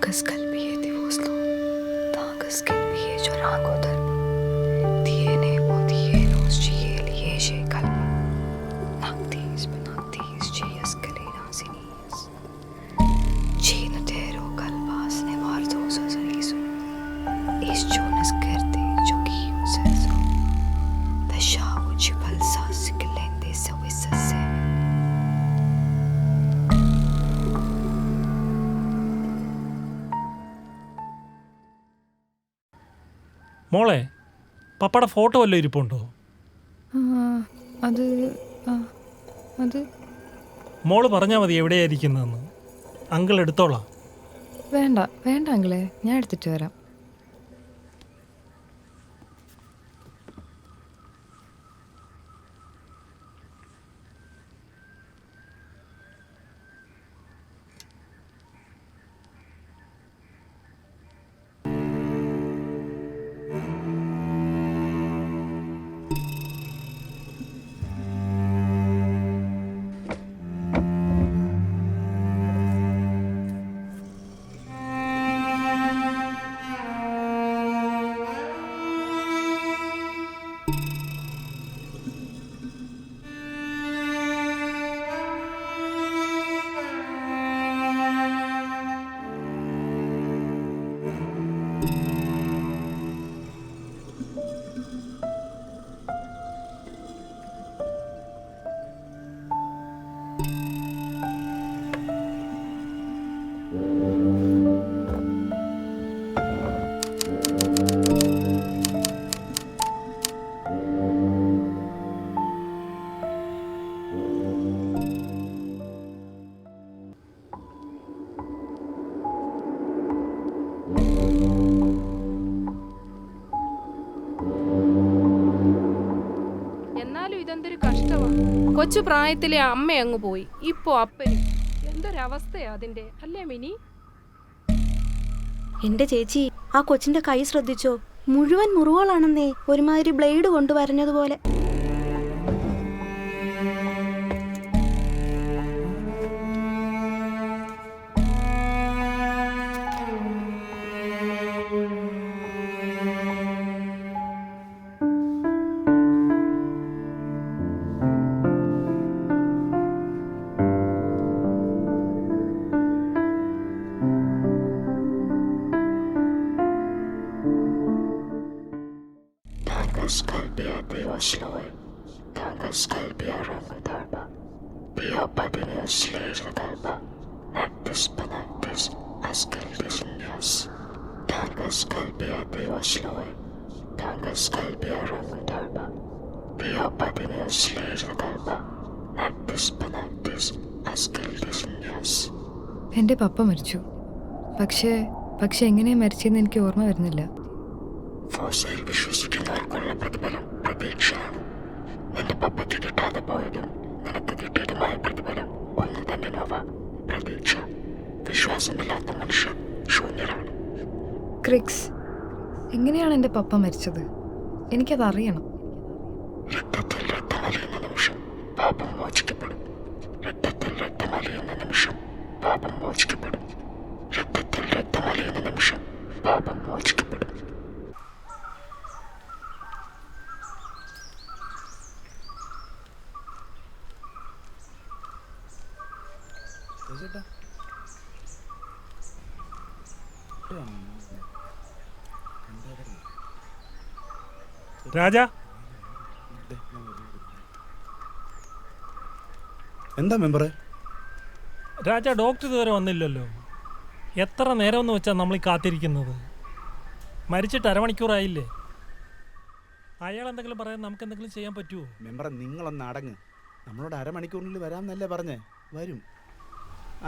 Tangas kalbiye divoslo, tangas kalbiye çorango darba. Diene po dienos cieli eşe kalba. Naktis benaktis cias kalinas inias. Cino tero kalbas ne vardosa zariso. Is jonas kerte jokiyo seso. Taşavu çipalsas kilende savissase. മോളെ പപ്പയുടെ photo വല്ലതും ഇരിപ്പുണ്ടോ? അത് അത് മോള് പറഞ്ഞാൽ മതി എവിടെയായിരിക്കുന്നതെന്ന്, uncle എടുത്തോളാം. വേണ്ട വേണ്ട അങ്കിളെ, ഞാൻ എടുത്തിട്ട് വരാം. ഇതെന്തൊരു കഷ്ടമാണ്. കൊച്ചു പ്രായത്തിലെ അമ്മ അങ്ങ് പോയി, ഇപ്പോ അപ്പനും. എന്തൊരവസ്ഥയാ അതിന്റെ, അല്ലേ മിനി? എന്റെ ചേച്ചി, ആ കൊച്ചിന്റെ കൈ ശ്രദ്ധിച്ചോ? മുഴുവൻ മുറിവുകളാണെന്നേ, ഒരുമാതിരി ബ്ലേഡ് കൊണ്ട് വരഞ്ഞതുപോലെ. Tangas kalbiye divosloy, tangas kalbiye rangadarba. Bio padine sleja kalba, naktis panaktis askaldis ilyas. Tangas kalbiye divosloy, tangas kalbiye rangadarba. Bio padine sleja kalba, naktis panaktis askaldis ilyas. എൻ്റെ പപ്പ മരിച്ചു. പക്ഷേ എങ്ങനെയാണ് മരിച്ചതെന്ന് എനിക്ക് ഓർമ്മ വരുന്നില്ല. ഫോസയിൽ വിശ്വസിക്കുന്നവർക്കുള്ള പ്രതിഫലം പ്രതീക്ഷയാണ്. നിന്റെ പപ്പയ്ക്ക് കിട്ടാതെ പോയതും നിനക്ക് കിട്ടിയതുമായ പ്രതിഫലം ഒന്ന് തന്നെ നോവ, പ്രതീക്ഷ. വിശ്വാസമില്ലാത്ത മനുഷ്യൻ ശൂന്യരാണ്. ക്രിക്സ്, എങ്ങനെയാണ് എൻ്റെ പപ്പ മരിച്ചത്? എനിക്കതറിയണം. രക്തത്തിൽ രക്തമലിയുന്ന നിമിഷം പാപം മോചിക്കപ്പെടും. രക്തത്തിൽ രക്തമലിയുന്ന നിമിഷം പാപം മോചിക്കപ്പെടും. രക്തത്തിൽ രക്തമലിയുന്ന നിമിഷം പാപം മോചിക്കപ്പെടും. രാജ, എന്താ മെമ്പറെ? രാജ, ഡോക്ടർ ഇതുവരെ വന്നില്ലല്ലോ. എത്ര നേരം എന്ന് വെച്ചാൽ നമ്മൾ ഈ കാത്തിരിക്കുന്നത്? മരിച്ചിട്ട് അരമണിക്കൂറായില്ലേ? അയാൾ എന്തെങ്കിലും പറയാൻ നമുക്ക് എന്തെങ്കിലും ചെയ്യാൻ പറ്റുമോ? മെമ്പറെ, നിങ്ങളൊന്ന് അടങ്ങ്. നമ്മളോട് അരമണിക്കൂറിനുള്ളിൽ വരാമെന്നല്ലേ പറഞ്ഞേ? വരും.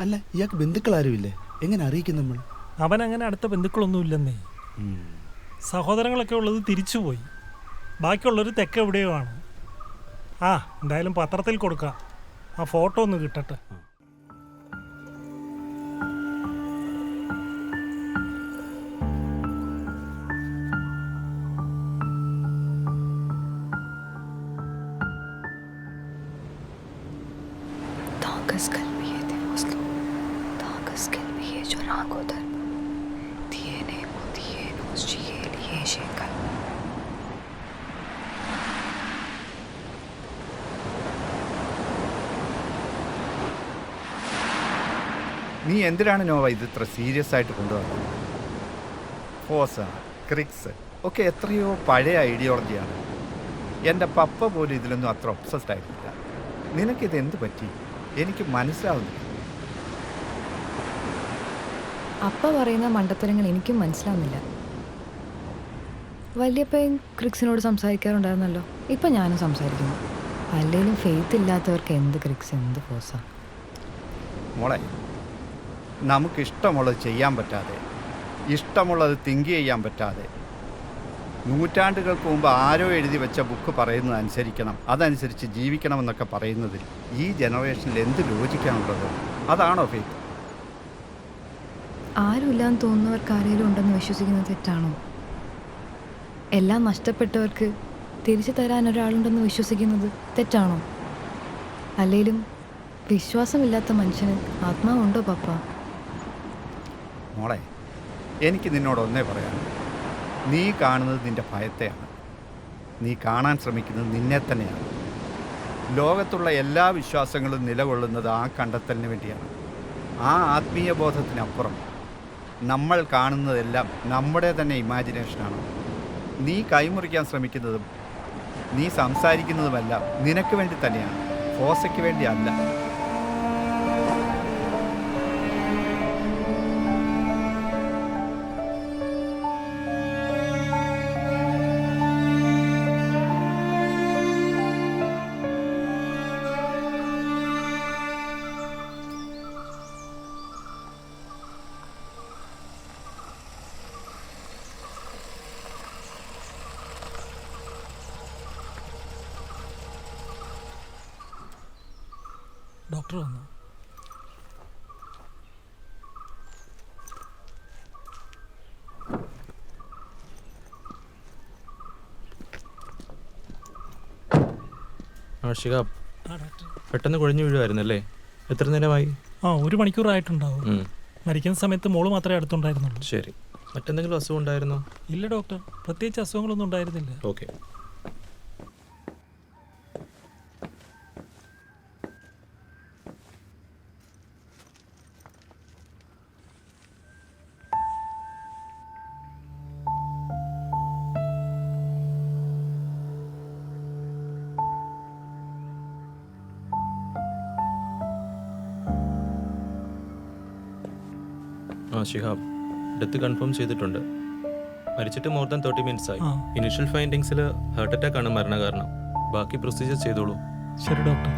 അല്ല, ഇയാൾക്ക് ബന്ധുക്കളാരുമില്ലേ? എങ്ങനെ അറിയിക്കും നമ്മൾ? അവനങ്ങനെ അടുത്ത ബന്ധുക്കളൊന്നുമില്ലെന്നേ. സഹോദരങ്ങളൊക്കെ ഉള്ളത് തിരിച്ചുപോയി. ബാക്കിയുള്ളൊരു തെക്ക് എവിടെയോ ആണ്. എന്തായാലും പത്രത്തിൽ കൊടുക്കാം. ആ ഫോട്ടോ ഒന്ന് കിട്ടട്ടെ. Tangas kalbiye divoslo, tangas kalbiye çorango darba. നീ എന്തിനാണ് നോവ ഇത് ഇത്ര സീരിയസ് ആയിട്ട് കൊണ്ടുവന്നത്? ഫോസ, ക്രിക്സ് ഒക്കെ എത്രയോ പഴയ ഐഡിയോളജിയാണ്. എൻ്റെ പപ്പ പോലും ഇതിലൊന്നും അത്ര ഒബ്സസ്ഡ് ആയിട്ടില്ല. നിനക്കിത് എന്ത് പറ്റി? എനിക്ക് മനസ്സിലാവുന്നില്ല. അപ്പ പറയുന്ന മണ്ടത്തരങ്ങൾ എനിക്കും മനസ്സിലാവുന്നില്ല. വല്യപ്പയും ക്രിക്സിനോട് സംസാരിക്കാറുണ്ടായിരുന്നല്ലോ, ഇപ്പം ഞാനും സംസാരിക്കുന്നു. അല്ലെങ്കിലും ഫെയ്ത്ത് ഇല്ലാത്തവർക്ക് എന്ത് ക്രിക്സ്, എന്ത് ഫോസ? മോളെ, നമുക്കിഷ്ടമുള്ളത് ചെയ്യാൻ പറ്റാതെ, ഇഷ്ടമുള്ളത് തിങ്ക് ചെയ്യാൻ പറ്റാതെ, നൂറ്റാണ്ടുകൾക്ക് മുമ്പ് ആരോ എഴുതി വെച്ച ബുക്ക് പറയുന്നത് അനുസരിക്കണം, അതനുസരിച്ച് ജീവിക്കണമെന്നൊക്കെ പറയുന്നതിൽ ഈ ജനറേഷനിൽ എന്ത് ലോജിക്കാണുള്ളത്? അതാണോ ഫെയ്ത്ത്? ആരുമില്ലാന്ന് തോന്നുന്നവർക്ക് ആരെങ്കിലും ഉണ്ടെന്ന് വിശ്വസിക്കുന്നത് തെറ്റാണോ? എല്ലാം നഷ്ടപ്പെട്ടവർക്ക് തിരിച്ചു തരാൻ ഒരാളുണ്ടെന്ന് വിശ്വസിക്കുന്നത് തെറ്റാണോ? അല്ലെങ്കിലും വിശ്വാസമില്ലാത്ത മനുഷ്യന് ആത്മാവുണ്ടോ പപ്പ? മോളെ, എനിക്ക് നിന്നോടൊന്നേ പറയാനുള്ളൂ. നീ കാണുന്നത് നിൻ്റെ ഭയത്തെയാണ്. നീ കാണാൻ ശ്രമിക്കുന്നത് നിന്നെ തന്നെയാണ്. ലോകത്തുള്ള എല്ലാ വിശ്വാസങ്ങളും നിലകൊള്ളുന്നത് ആ കണ്ടെത്തലിന് വേണ്ടിയാണ്. ആ ആത്മീയ ബോധത്തിനപ്പുറം നമ്മൾ കാണുന്നതെല്ലാം നമ്മുടെ തന്നെ ഇമാജിനേഷനാണ്. നീ കൈമുറിക്കാൻ ശ്രമിക്കുന്നതും നീ സംസാരിക്കുന്നതുമെല്ലാം നിനക്ക് വേണ്ടി തന്നെയാണ്, ഫോസയ്ക്ക് വേണ്ടി അല്ല. ഡോക്ടർ വന്നു. ഷിഹാബ്, ആ ഡോക്ടർ. പെട്ടെന്ന് കുഴഞ്ഞു വീഴുമായിരുന്നല്ലേ? എത്ര നേരമായി? 1 മണിക്കൂറായിട്ടുണ്ടാവും. മരിക്കുന്ന സമയത്ത് മോള് മാത്രമേ അടുത്തുണ്ടായിരുന്നുള്ളൂ. ശരി. മറ്റെന്തെങ്കിലും അസുഖം ഉണ്ടായിരുന്നോ? ഇല്ല ഡോക്ടർ, പ്രത്യേകിച്ച് അസുഖങ്ങളൊന്നും ഉണ്ടായിരുന്നില്ല. ഓക്കെ. ഷിഹാബ്, ഡെത്ത് കൺഫേം ചെയ്തിട്ടുണ്ട്. മരിച്ചിട്ട് മോർ ദാൻ 30 മിനിറ്റ്സ് ആയി. ഇനിഷ്യൽ ഫൈൻഡിങ്സിൽ ഹാർട്ട് അറ്റാക്ക് ആണ് മരണകാരണം. ബാക്കി പ്രൊസീജിയർ ചെയ്തോളൂ. ശരി ഡോക്ടർ.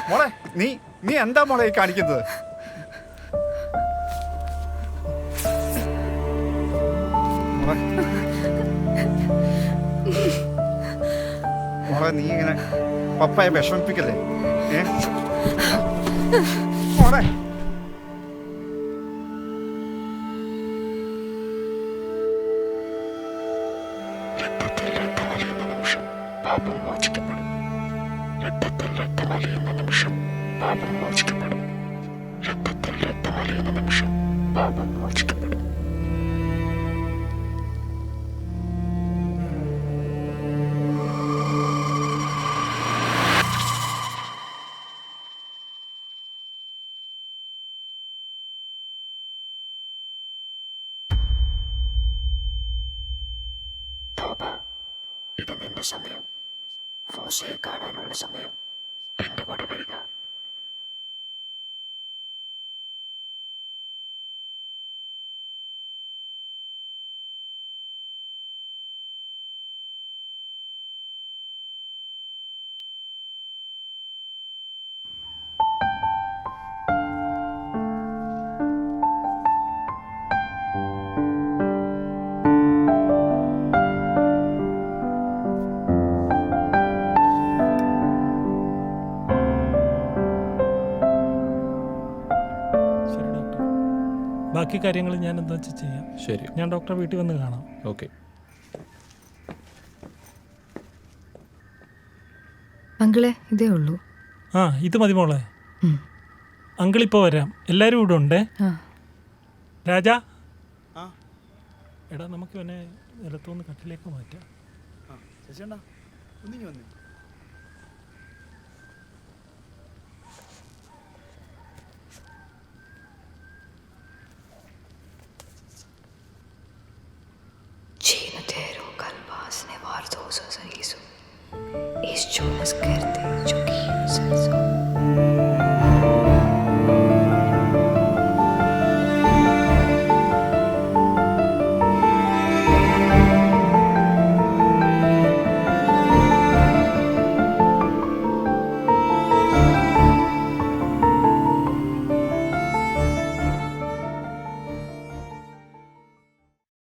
മോളെ, നീ എന്താ മോളെ ഈ കാണിക്കുന്നത്? മോളെ, നീ ഇങ്ങനെ പപ്പയെ വിഷമിപ്പിക്കല്ലേ? മോളെ, രക്തത്തിൽ രക്തമലിയുന്ന നിമിഷം പാപം മോചിക്കപ്പെടും. രക്തത്തിൽ രക്തമലിയുന്ന നിമിഷം പാപം മോചിക്കപ്പെടും. രക്തത്തിൽ രക്തമലിയുന്ന നിമിഷം പാപം മോചിക്കപ്പെടും. ബാബ, ഇത് നിന്റെ സമയം. ഫോസയെ കാണാനുള്ള സമയം. എന്റെ കൂടെ വരിക. ശരി ഡോക്ടർ, ബാക്കി കാര്യങ്ങൾ ഞാൻ എന്താ വെച്ചാൽ ചെയ്യാം. ശരി, ഞാൻ ഡോക്ടറെ വീട്ടിൽ വന്ന് കാണാം. ഓക്കെ. അങ്കിളെ ഇതേ ഉള്ളൂ. ആ, ഇത് മതി മോളെ. അങ്കിളിപ്പോൾ വരാം. എല്ലാവരും ഇവിടെ ഉണ്ടേ. ആ രാജാ, ആ എടാ നമുക്ക് ഇവനെ നിലത്തുനിന്ന് കട്ടിലേക്ക് മാറ്റാം. ആ ശശിയണ്ണ ഒന്നിങ്ങി വന്നേ. Cine Tero Kalbas ne var da olsa Isu. İş çoğunuz